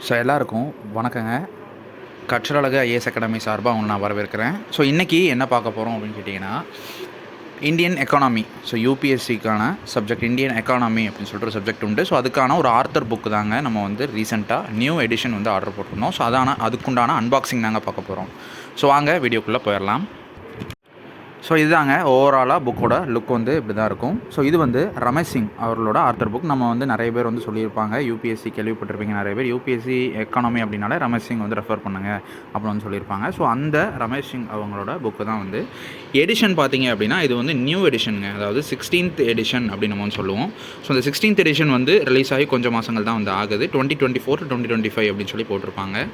So எல்லாருக்கும் வணக்கங்க. கற்றலகு IAS academy சார்பாக உங்களை நான் வரவேற்கிறேன். ஸோ இன்றைக்கி என்ன பார்க்க போகிறோம் அப்படின்னு கேட்டிங்கன்னா, இந்தியன் எக்கானமி. ஸோ யூபிஎஸ்சிக்கான சப்ஜெக்ட் இந்தியன் எக்கானமி அப்படின்னு சொல்லிட்டு ஒரு சப்ஜெக்ட் உண்டு. ஸோ அதுக்கான ஒரு ஆர்த்தர் புக்கு தாங்க நம்ம வந்து ரீசெண்டாக நியூ எடிஷன் வந்து ஆர்டர் போட்டிருந்தோம். ஸோ அதுக்குண்டான அன்பாக்சிங் தாங்க பார்க்க போகிறோம். ஸோ வாங்க வீடியோக்குள்ளே போயிடலாம். ஸோ இதுதாங்க ஓவராலாக புக்கோட லுக் வந்து இப்படி தான் இருக்கும். ஸோ இது வந்து ரமேஷ் சிங் அவர்களோட ஆர்த்தர் புக். நம்ம வந்து நிறைய பேர் வந்து சொல்லியிருப்பாங்க, யூபிஎஸ்சி கேள்விப்பட்டிருப்பீங்க நிறைய பேர். யூபிஎஸ்சி எக்கானமி அப்படின்னாலே ரமேஷ் சிங் வந்து ரெஃபர் பண்ணுங்க அப்படின்னு வந்து சொல்லியிருப்பாங்க. ஸோ அந்த ரமேஷ் சிங் அவங்களோட புக்கு தான் வந்து எடிஷன் பார்த்தீங்க அப்படின்னா இது வந்து நியூ எடிஷனுங்க. அதாவது 16th எடிஷன் அப்படின்னு நம்ம வந்து சொல்லுவோம். ஸோ இந்த 16th எடிஷன் வந்து ரிலீஸ் ஆகி கொஞ்சம் மாதங்கள் தான் வந்து ஆகுது. 2024 to 2025 அப்படின்னு சொல்லி போட்டிருப்பாங்க.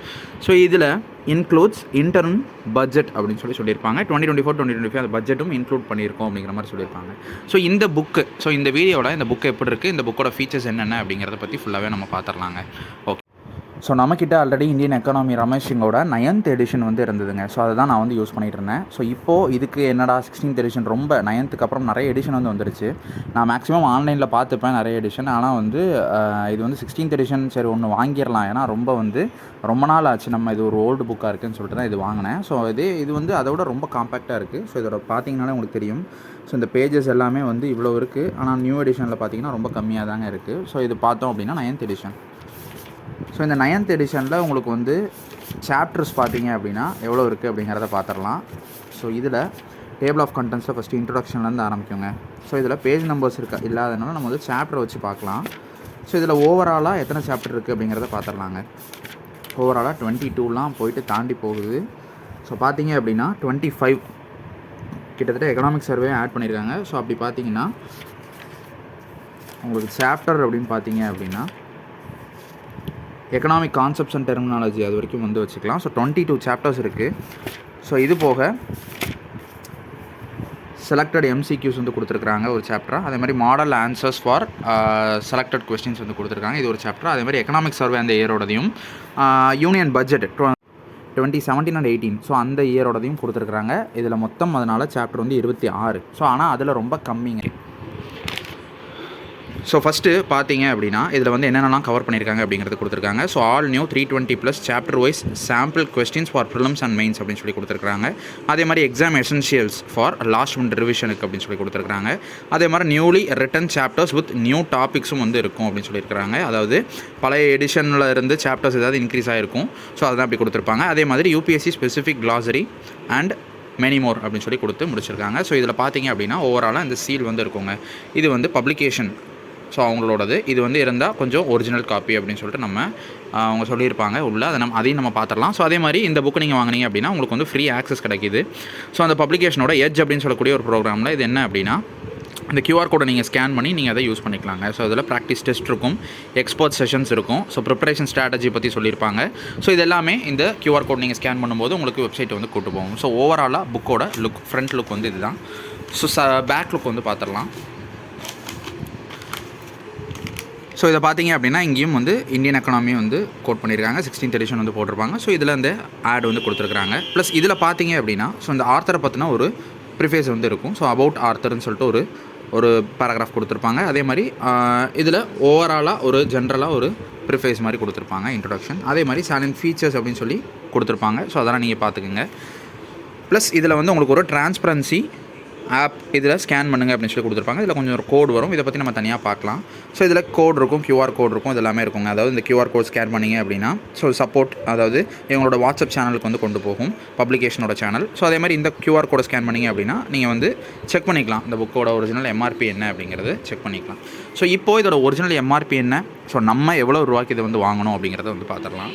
ஸோ இதில் இன்க்ளூட்ஸ் இன்டர்ன் பட்ஜெட் அப்படின்னு சொல்லியிருப்பாங்க. 2024-2025 அந்த பட்ஜெட்டும் இன்க்ளூட் பண்ணியிருக்கோம் அப்படிங்கிற மாதிரி சொல்லியிருப்பாங்க. ஸோ இந்த புக்கு இந்த வீடியோவில் இந்த புக்கு எப்படி இருக்குது, இந்த புக்கோட ஃபீச்சர்ஸ் என்னென்ன அப்படிங்கிறத பற்றி ஃபுல்லாகவே நம்ம பார்த்துடலாங்க. ஓகே. ஸோ நம்மக்கிட்ட ஆல்ரெடி இந்தியன் எக்கானமி ரமேஷ் சிங்கோட 9th எடிஷன் வந்து இருந்ததுங்க. ஸோ அதை தான் நான் வந்து யூஸ் பண்ணிகிட்டு இருந்தேன். ஸோ இப்போது இதுக்கு என்னடா 16th எடிஷன் ரொம்ப 9th அப்புறம் நிறைய எடிஷன் வந்து வந்துருச்சு. நான் மேக்ஸிமம் ஆன்லைனில் பார்த்துப்பேன் நிறைய எடிஷன். ஆனால் வந்து இது வந்து 16th எடிஷன் சரி ஒன்று வாங்கிடலாம். ஏன்னா ரொம்ப நாள் ஆச்சு, நம்ம இது ஒரு ஓல்டு புக்காக இருக்குதுன்னு சொல்லிட்டு தான் இது வாங்கினேன். ஸோ இது வந்து அதை விட ரொம்ப காம்பேக்டாக இருக்குது. ஸோ இதோட பார்த்தீங்கன்னாலே உங்களுக்கு தெரியும். ஸோ இந்த பேஜஸ் எல்லாமே வந்து இவ்வளோ இருக்குது. ஆனால் நியூ எடிஷனில் பார்த்தீங்கன்னா ரொம்ப கம்மியாக தாங்க இருக்குது. ஸோ இது பார்த்தோம் அப்படின்னா 9th எடிஷன். ஸோ இந்த 9th எடிஷனில் உங்களுக்கு வந்து சாப்டர்ஸ் பார்த்தீங்க அப்படின்னா எவ்வளோ இருக்குது அப்படிங்கிறத பார்த்துடலாம். ஸோ இதில் டேபிள் ஆஃப் கண்டென்ட்ஸில் ஃபஸ்ட்டு இன்ட்ரொடக்ஷன்லேருந்து ஆரம்பிக்குங்க. ஸோ இதில் பேஜ் நம்பர்ஸ் இல்லாதனால நம்ம வந்து சாப்டரை வச்சு பார்க்கலாம். ஸோ இதில் ஓவராலாக எத்தனை சாப்டர் இருக்குது அப்படிங்கிறத பார்த்துடலாங்க. ஓவராலாக 22லாம் போயிட்டு தாண்டி போகுது. ஸோ பார்த்தீங்க அப்படின்னா 25 கிட்டத்தட்ட எக்கனாமிக் சர்வே ஆட் பண்ணியிருக்காங்க. ஸோ அப்படி பார்த்தீங்கன்னா உங்களுக்கு சாப்டர் அப்படின்னு பார்த்தீங்க அப்படின்னா எக்கனாமிக் கான்செப்ட்ஸ் அண்ட் டெர்மினாலஜி அது வரைக்கும் வந்து வச்சுக்கலாம். ஸோ 22 சாப்டர்ஸ் இருக்குது. ஸோ இது போக செலக்டட் எம்சிக்யூஸ் வந்து கொடுத்துருக்காங்க ஒரு சாப்டராக. அதே மாதிரி model answers for selected questions வந்து கொடுத்துருக்காங்க, இது ஒரு சாப்டர். அதே மாதிரி எக்கனாமிக் சர்வே அந்த இயரோடதையும் யூனியன் பட்ஜெட் 2017 and 18 ஸோ அந்த இயரோடதையும் கொடுத்துருக்குறாங்க. இதில் மொத்தம் அதனால் சாப்டர் வந்து 26. ஸோ ஆனால் அதில் ரொம்ப கம்மிங்க. ஸோ ஃபஸ்ட்டு பார்த்தீங்க அப்படின்னா இதில் வந்து என்னென்னலாம் கவர் பண்ணியிருக்காங்க அப்படிங்கிறது கொடுத்துருக்காங்க. So all new 320+ chapter wise sample questions for prelims and mains அப்படின்னு சொல்லி கொடுத்துருக்காங்க. அதே மாதிரி exam essentials for last one ரிவிஷனுக்கு அப்படின்னு சொல்லி கொடுத்துருக்காங்க. அதே மாதிரி newly written chapters with new டாபிக்ஸும் வந்து இருக்கும் அப்படின்னு சொல்லியிருக்காங்க. அதாவது பழைய எடிஷனில் இருந்து சாப்டர்ஸ் ஏதாவது இன்க்ரீஸ் ஆகிருக்கும். ஸோ அதுதான் அப்படி கொடுத்துருப்பாங்க. அதே மாதிரி UPSC specific கிளாசரி and many more அப்படின்னு சொல்லி கொடுத்து முடிச்சிருக்காங்க. ஸோ இதில் பார்த்தீங்க அப்படின்னா ஓவராலாக இந்த சீல் வந்து இருக்குங்க. இது வந்து பப்ளிகேஷன். ஸோ அவங்களோடது இது வந்து இருந்தால் கொஞ்சம் ஒரிஜினல் காப்பி அப்படின்னு சொல்லிட்டு அவங்க சொல்லியிருப்பாங்க உள்ள. அதையும் நம்ம பார்த்துடலாம். ஸோ அதே மாதிரி இந்த புக்கு நீங்கள் வாங்கினீங்க அப்படின்னா உங்களுக்கு வந்து ஃப்ரீ ஆக்சஸ் கிடைக்கிது. ஸோ அந்த பப்ளிகேஷனோட எட்ஜ் அப்படின்னு சொல்லக்கூடிய ஒரு ப்ரோக்ராமில் இது என்ன அப்படின்னா இந்த QR கோடை நீங்கள் ஸ்கேன் பண்ணி நீங்கள் அதை யூஸ் பண்ணிக்கலாங்க. ஸோ அதில் ப்ராக்டிஸ் டெஸ்ட் இருக்கும், எக்ஸ்பர்ட் செஷன்ஸ் இருக்கும். ஸோ ப்ரிப்பரேஷன் ஸ்ட்ராட்டஜி பற்றி சொல்லியிருப்பாங்க. ஸோ இது எல்லாமே இந்த QR கோட் நீங்கள் ஸ்கேன் பண்ணும்போது உங்களுக்கு வெப்சைட் வந்து கூட்டு போகும். ஸோ ஓவராலாக புக்கோட லுக் ஃப்ரண்ட் லுக் வந்து இதுதான். ஸோ பேக் லுக் வந்து பார்த்துடலாம். ஸோ இதை பார்த்தீங்க அப்படின்னா இங்கேயும் வந்து இந்தியன் எக்கானமி வந்து கோட் பண்ணியிருக்காங்க. 16th எடிஷன் வந்து போட்டிருப்பாங்க. ஸோ இதில் இந்த ஆட் வந்து கொடுத்துருக்காங்க. ப்ளஸ் இதில் பார்த்தீங்க அப்படின்னா ஸோ இந்த ஆர்த்தரை பற்றின ஒரு ப்ரிஃபேஸ் வந்து இருக்கும். ஸோ அபவுட் ஆர்த்தர்னு சொல்லிட்டு ஒரு பேராகிராஃப் கொடுத்துருப்பாங்க. அதே மாதிரி இதில் ஓவராலாக ஒரு ஜென்ரலாக ஒரு ப்ரிஃபேஸ் மாதிரி கொடுத்துருப்பாங்க, இன்ட்ரொடக்ஷன். அதே மாதிரி சாலண்ட் ஃபீச்சர்ஸ் அப்படின்னு சொல்லி கொடுத்துருப்பாங்க. ஸோ அதெல்லாம் நீங்கள் பார்த்துக்குங்க. ப்ளஸ் இதில் வந்து உங்களுக்கு ஒரு டிரான்ஸ்பரன்சி ஆப் இதில் ஸ்கேன் பண்ணுங்கள் அப்படின்னு சொல்லி கொடுத்துருப்பாங்க. இதில் கொஞ்சம் ஒரு கோட் வரும், இதை பற்றி நம்ம தனியாக பார்க்கலாம். ஸோ இதில் கோட் இருக்கும், QR கோட் இருக்கும், இது எல்லாமே இருக்குங்க. அதாவது இந்த QR கோட் ஸ்கேன் பண்ணிங்க அப்படின்னா ஸோ சப்போர்ட், அதாவது எங்களோட வாட்ஸ்அப் சேனலுக்கு வந்து கொண்டு போகும், பப்ளிகேஷனோட சேனல். ஸோ அதே மாதிரி இந்த QR கோடை ஸ்கேன் பண்ணிங்க அப்படின்னா நீங்கள் வந்து செக் பண்ணிக்கலாம் இந்த புக்கோட ஒரிஜினல் MRP என்ன அப்படிங்கிறது செக் பண்ணிக்கலாம். ஸோ இப்போது இதோட ஒரிஜினல் MRP என்ன, ஸோ நம்ம எவ்வளோ ரூபாய்க்கு இதை வந்து வாங்கணும் அப்படிங்கிறத வந்து பார்த்துடலாம்.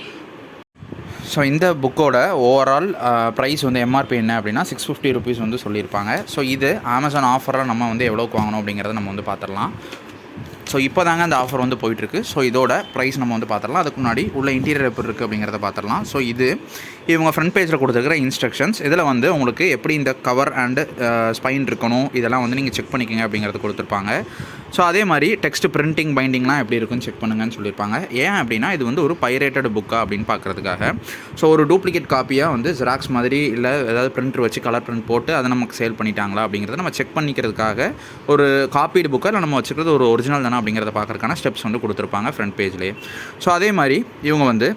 ஸோ இந்த புக்கோட ஓவரால் ப்ரைஸ் வந்து MRP என்ன அப்படின்னா 650 ருபீஸ் வந்து சொல்லியிருப்பாங்க. ஸோ இது அமேசான் ஆஃபரில் நம்ம வந்து எவ்வளோக்கு வாங்கணும் அப்படிங்கிறத நம்ம வந்து பார்த்துடலாம். ஸோ இப்போ தாங்க அந்த ஆஃபர் வந்து போயிட்டுருக்கு. ஸோ இதோட ப்ரைஸ் நம்ம வந்து பார்த்துடலாம். அதுக்கு முன்னாடி உள்ள இன்டீரியர் எப்படி இருக்குது அப்படிங்கிறத பார்த்துடலாம். ஸோ இது இவங்க ஃப்ரண்ட் பேஜில் கொடுத்துருக்கிற இன்ஸ்ட்ரக்ஷன்ஸ். இதில் வந்து உங்களுக்கு எப்படி இந்த கவர் அண்டு ஸ்பைன் இருக்கணும் இதெல்லாம் வந்து நீங்கள் செக் பண்ணிக்கோங்க அப்படிங்கிறது கொடுத்துருப்பாங்க. ஸோ அதே மாதிரி டெக்ஸ்ட் பிரிண்டிங் பைண்டிங்லாம் எப்படி இருக்குன்னு செக் பண்ணுங்கன்னு சொல்லியிருப்பாங்க. ஏன் அப்படின்னா இது வந்து ஒரு பைரேட்டட் புக்கா அப்படின்னு பார்க்குறதுக்காக. ஸோ ஒரு டூப்ளிகேட் காப்பியாக வந்து ஜெராக்ஸ் மாதிரி இல்லை ஏதாவது பிரிண்டர் வச்சு கலர் பிரிண்ட் போட்டு அதை நமக்கு சேல் பண்ணிட்டாங்களா அப்படிங்கிறத நம்ம செக் பண்ணிக்கிறதுக்காக ஒரு காப்பீடு புக்காக இல்லை நம்ம வச்சுக்கிறது ஒரு ஒரிஜினல் தானே அப்படிங்கிறத பார்க்குறதுக்கான ஸ்டெப்ஸ் வந்து கொடுத்துருப்பாங்க ஃப்ரண்ட் பேஜ்லேயே. ஸோ அதே மாதிரி இவங்க வந்து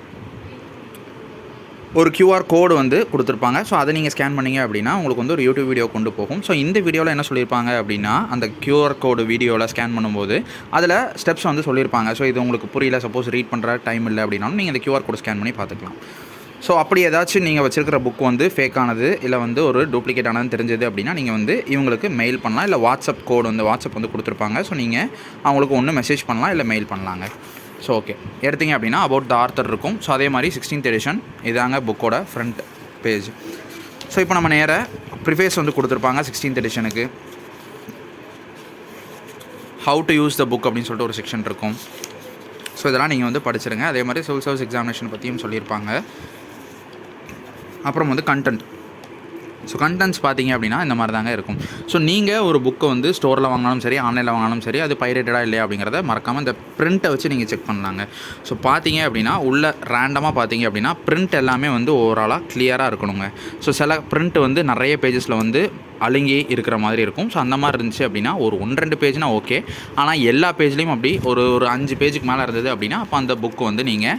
ஒரு கியூஆர் கோடு வந்து கொடுத்துருப்பாங்க. ஸோ அதை நீங்கள் ஸ்கேன் பண்ணிங்க அப்படின்னா உங்களுக்கு வந்து ஒரு யூடியூப் வீடியோ கொண்டு போகும். ஸோ இந்த வீடியோவில் என்ன சொல்லியிருப்பாங்க அப்படின்னா, அந்த கியூஆர் கோடு வீடியோவில் ஸ்கேன் பண்ணும்போது அதில் ஸ்டெப்ஸ் வந்து சொல்லியிருப்பாங்க. ஸோ இது உங்களுக்கு புரியல, சப்போஸ் ரீட் பண்ணுற டைம் இல்லை அப்படின்னாலும் நீங்கள் இந்த கியூஆர் கோடு ஸ்கேன் பண்ணி பார்த்துக்கலாம். ஸோ அப்படி ஏதாச்சும் நீங்கள் வச்சுருக்கிற புக் வந்து ஃபேக் ஆனது இல்லை வந்து ஒரு டூப்ளிகேட் ஆனதுன்னு தெரிஞ்சது அப்படின்னா நீங்கள் வந்து இவங்களுக்கு மெயில் பண்ணலாம். இல்லை வாட்ஸ்அப் கோடு வந்து வாட்ஸ்அப் வந்து கொடுத்துருப்பாங்க. ஸோ நீங்கள் அவங்களுக்கு ஒன்று மெசேஜ் பண்ணலாம், இல்லை மெயில் பண்ணலாங்க. ஸோ ஓகே, எடுத்திங்க அப்படின்னா அபவுட் த ஆர்த்தர் இருக்கும். ஸோ அதே மாதிரி 16th எடிஷன் இதாங்க புக்கோட ஃப்ரண்ட் பேஜ். ஸோ இப்போ நம்ம நேராக ப்ரிஃபேஸ் வந்து கொடுத்துருப்பாங்க 16th எடிஷனுக்கு. How to use the book அப்படின்னு சொல்லிட்டு ஒரு செக்ஷன் இருக்கும். ஸோ இதெல்லாம் நீங்கள் வந்து படிச்சிருங்க. அதே மாதிரி சிவில் சர்வீஸ் எக்ஸாமினேஷன் பற்றியும் சொல்லியிருப்பாங்க. அப்புறம் வந்து கண்டென்ட். ஸோ கண்டென்ட்ஸ் பார்த்தீங்க அப்படின்னா இந்த மாதிரி தாங்க இருக்கும். ஸோ நீங்கள் ஒரு புக்கை வந்து ஸ்டோரில் வாங்கினாலும் சரி, ஆன்லைனில் வாங்கினாலும் சரி, அது பைரேட்டடாக இல்லையா அப்படிங்கிறத மறக்காமல் இந்த பிரிண்ட்டை வச்சு நீங்கள் செக் பண்ணலாங்க. ஸோ பார்த்தீங்க அப்படின்னா உள்ள ரேண்டமாக பார்த்தீங்க அப்படின்னா பிரிண்ட் எல்லாமே வந்து ஓவராலாக கிளியராக இருக்கணுங்க. ஸோ சில பிரிண்ட் வந்து நிறைய பேஜஸில் வந்து அழுங்கி இருக்கிற மாதிரி இருக்கும். ஸோ அந்த மாதிரி இருந்துச்சு அப்படின்னா ஒரு 1-2 பேஜ்னா ஓகே. ஆனால் எல்லா பேஜ்லேயும் அப்படி ஒரு 5 பேஜுக்கு மேலே இருந்தது அப்படின்னா அப்போ அந்த புக்கு வந்து நீங்கள்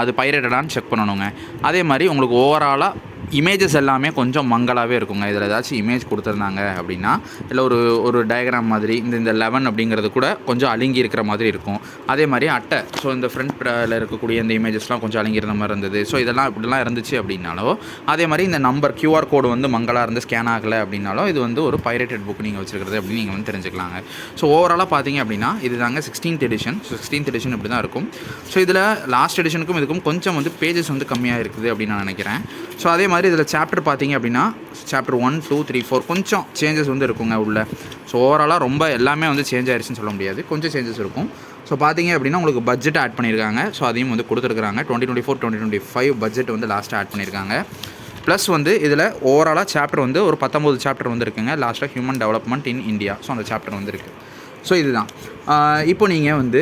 அது பைரேட்டடான்னு செக் பண்ணணுங்க. அதே மாதிரி உங்களுக்கு ஓவராலாக இமேஜஸ் எல்லாமே கொஞ்சம் மங்களாகவே இருக்குங்க. இதில் ஏதாச்சும் இமேஜ் கொடுத்துருந்தாங்க அப்படின்னா, இல்லை ஒரு டயக்ராம் மாதிரி இந்த 11 அப்படிங்கிறது கூட கொஞ்சம் அழுங்கி இருக்கிற மாதிரி இருக்கும். அதே மாதிரி அட்டை, ஸோ இந்த ஃப்ரண்ட்டில் இருக்கக்கூடிய இந்த இமேஜஸ்லாம் கொஞ்சம் அழுங்கியிருந்த மாதிரி இருந்தது. ஸோ இதெல்லாம் இப்படிலாம் இருந்துச்சு அப்படின்னாலோ, அதே மாதிரி இந்த நம்பர் கியூஆர் கோடு வந்து மங்களாக இருந்து ஸ்கேன் ஆகலை அப்படின்னாலும் இது வந்து ஒரு பைரேட்டட் புக் நீங்கள் வச்சுருக்கிறது அப்படின்னு நீங்கள் வந்து தெரிஞ்சுக்கலாங்க. ஸோ ஓவராலாக பார்த்தீங்க அப்படின்னா இது தாங்க 16th edition. So 16th edition இப்படி தான் இருக்கும். ஸோ இதில் லாஸ்ட் எடிஷனுக்கும் இதுக்கும் கொஞ்சம் வந்து பேஜஸ் வந்து கம்மியாக இருக்குது அப்படின்னு நான் நினைக்கிறேன். ஸோ அதே மாதிரி இதில் சாப்டர் பார்த்தீங்க அப்படின்னா சாப்டர் 1, 2, 3, 4 கொஞ்சம் சேஞ்சஸ் வந்து இருக்குங்க உள்ள. ஸோ ஓவராலாக ரொம்ப எல்லாமே வந்து சேஞ்ச் ஆயிடுச்சுன்னு சொல்ல முடியாது, கொஞ்சம் சேஞ்சஸ் இருக்கும். ஸோ பார்த்தீங்க அப்படின்னா உங்களுக்கு பட்ஜெட் ஆட் பண்ணியிருக்காங்க. ஸோ அதையும் வந்து கொடுத்துருக்காங்க. 2024-2025 பட்ஜெட் வந்து லாஸ்ட்டாக ஆட் பண்ணியிருக்காங்க. ப்ளஸ் வந்து இதில் ஓவராலாக சாப்டர் வந்து ஒரு 19 சாப்டர் வந்து இருக்குங்க. லாஸ்ட்டாக human development in India. So அந்த சாப்டர் வந்து இருக்குது. ஸோ இதுதான் இப்போ நீங்கள் வந்து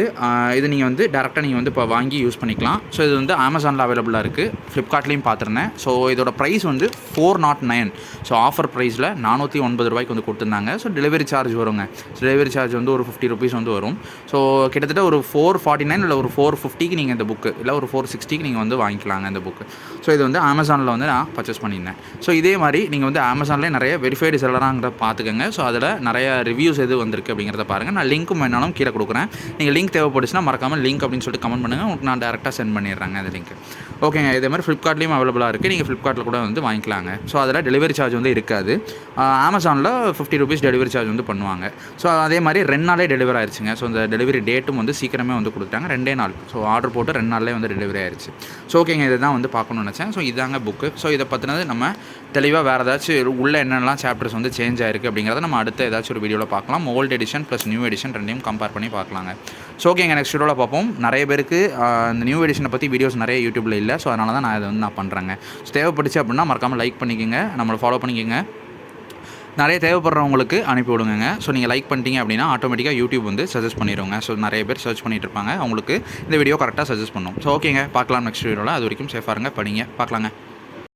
இது நீங்கள் வந்து டேரெக்டாக நீங்கள் வந்து இப்போ வாங்கி யூஸ் பண்ணிக்கலாம். ஸோ இது வந்து அமேசானில் அவைலபிளாக இருக்குது, ஃப்ளிப்கார்ட்லேயும் பார்த்துருந்தேன். ஸோ இதோட ப்ரைஸ் வந்து 409. ஸோ ஆஃபர் ப்ரைஸில் 409 ரூபாய்க்கு வந்து கொடுத்துருந்தாங்க. ஸோ டெலிவரி சார்ஜ் வருங்க. ஸோ டெலிவரி சார்ஜ் வந்து ஒரு 50 ருபீஸ் வந்து வரும். ஸோ கிட்டத்தட்ட ஒரு 449 இல்லை ஒரு 450க்கு நீங்கள் இந்த புக்கு, இல்லை ஒரு 460க்கு நீங்கள் வந்து வாங்கிக்கலாங்க இந்த புக்கு. ஸோ இது வந்து அமேசானில் வந்து நான் பர்ச்சேஸ் பண்ணியிருந்தேன். ஸோ இதே மாதிரி நீங்கள் வந்து அமேசான்லேயே நிறைய வெரிஃபைடு செல்லராங்கிறத பார்த்துக்கோங்க. ஸோ அதில் நிறைய ரிவ்யூஸ் எது வந்திருக்கு அப்படிங்கிறத பாருங்கள். நான் லிங்க்கும் வேணாலும் கீழே கொடுக்குறேன். நீங்கள் லிங்க் தேவைப்படுச்சுன்னா மறக்காமல் லிங்க் அப்படின்னு சொல்லிட்டு கமெண்ட் பண்ணுங்கள். உங்களுக்கு நான் டேரெக்டாக சென்ட் பண்ணிடுறேங்க அந்த லிங்க். ஓகேங்க, இதே மாதிரி ஃப்ளிப்கார்ட்லேயும் அவைலபிளாக இருக்குது. நீங்கள் ஃப்ளிப்கார்ட்டில் கூட வந்து வாங்கிக்கலாங்க. ஸோ அதில் டெலிவரி சார்ஜ் வந்து இருக்காது. அமேசானில் 50 ருபீஸ் டெலிவரி சார்ஜ் வந்து பண்ணுவாங்க. ஸோ அதே மாதிரி 2 நாளே டெலிவரி ஆயிடுச்சுங்க. ஸோ இந்த டெலிவரி டேட்டும் வந்து சீக்கிரமே வந்து கொடுத்தாங்க. 2 நாள். ஸோ ஆர்டர் போட்டு 2 நாள்லேயே வந்து டெலிவரி ஆயிடுச்சு. ஸோ ஓகேங்க, இதை தான் வந்து பார்க்கணும்னு நினச்சேன். ஸோ இதாங்க புக்கு. ஸோ இதை பற்றினது நம்ம தெளிவாக வேறு ஏதாச்சும் உள்ள என்னென்னலாம் சாப்டர்ஸ் வந்து சேஞ்ச் ஆயிருக்கு அப்படிங்கிறத நம்ம அடுத்த ஏதாச்சும் ஒரு வீடியோவில் பார்க்கலாம். Old edition plus new edition ரெண்டையும் கம்பேர் பண்ணி பார்க்கலாங்க. ஸோ ஓகேங்க, நெக்ஸ்ட் வீடியோவில் பார்ப்போம். நிறைய பேருக்கு இந்த நியூ எடிஷனை பற்றி வீடியோஸ் நிறைய யூடியூப்பில் இல்லை. ஸோ அதனால தான் நான் இதை வந்து நான் பண்ணுறேங்க. ஸோ தேவைப்பட்டுச்சு அப்படின்னா மறக்காமல் லைக் பண்ணிக்கோங்க, நம்மளை ஃபாலோ பண்ணிக்கோங்க. நிறைய தேவைப்படுறவங்களுக்கு அனுப்பி விடுங்க. ஸோ நீங்கள் லைக் பண்ணிட்டீங்க அப்படின்னா ஆட்டோமேட்டிக்காக யூடியூப் வந்து சஜஸ்ட் பண்ணிடுவாங்க. ஸோ நிறைய பேர் சர்ச் பண்ணிட்டு இருப்பாங்க, அவங்களுக்கு இந்த வீடியோ கரெக்டாக சஜஸ்ட் பண்ணும். ஸோ ஓகேங்க, பார்க்கலாம் நெக்ஸ்ட் வீடியோவில். அது வரைக்கும் சேஃபாக இருங்க, படிங்க, பார்க்கலாங்க.